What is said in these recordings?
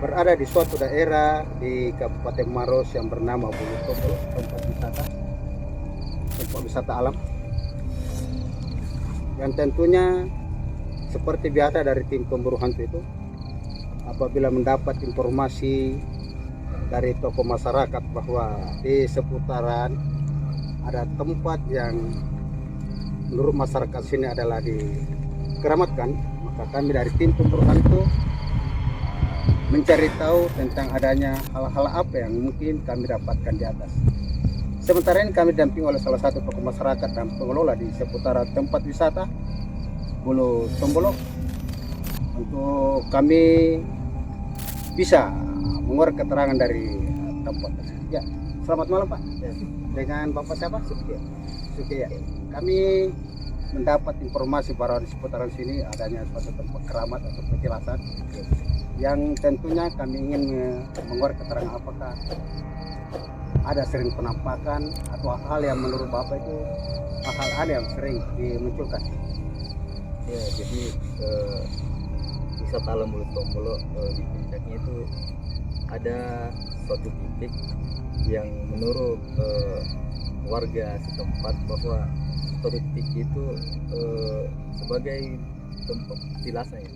berada di suatu daerah di Kabupaten Maros yang bernama Bulu Tombolo, tempat wisata alam yang tentunya seperti biasa dari tim pemburu hantu itu, apabila mendapat informasi dari tokoh masyarakat bahwa di seputaran ada tempat yang menurut masyarakat sini adalah dikeramatkan, maka kami dari tim pemburu hantu mencari tahu tentang adanya hal-hal apa yang mungkin kami dapatkan di atas. Sementara ini kami didampingi oleh salah satu tokoh masyarakat dan pengelola di seputaran tempat wisata Bulu Tombolo untuk kami bisa mengorek keterangan dari tempat tersebut. Ya, selamat malam Pak. Ya, dengan Bapak siapa? Suki ya. Kami mendapat informasi bahwa di seputaran sini adanya suatu tempat keramat atau petilasan yang tentunya kami ingin mengorek keterangan apakah ada sering penampakan atau hal yang menurut Bapak itu hal-hal yang sering dimunculkan. Ya, jadi wisata alam Bulu Tombolo di puncaknya itu ada suatu titik yang menurut warga setempat bahwa suatu titik itu sebagai tempat petilasan ya.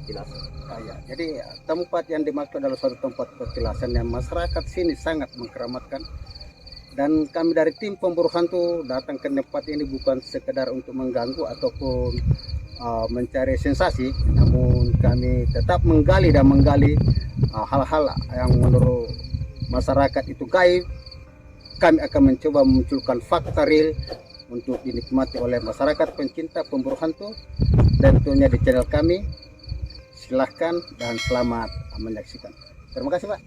Ya, jadi tempat yang dimaksud adalah suatu tempat petilasan yang masyarakat sini sangat mengkeramatkan, dan kami dari tim pemburu hantu datang ke tempat ini bukan sekedar untuk mengganggu ataupun mencari sensasi, namun kami tetap menggali hal-hal yang menurut masyarakat itu gaib. Kami akan mencoba memunculkan fakta real untuk dinikmati oleh masyarakat pencinta pemburu hantu dan tentunya di channel kami. Silahkan dan selamat menyaksikan. Terima kasih Pak.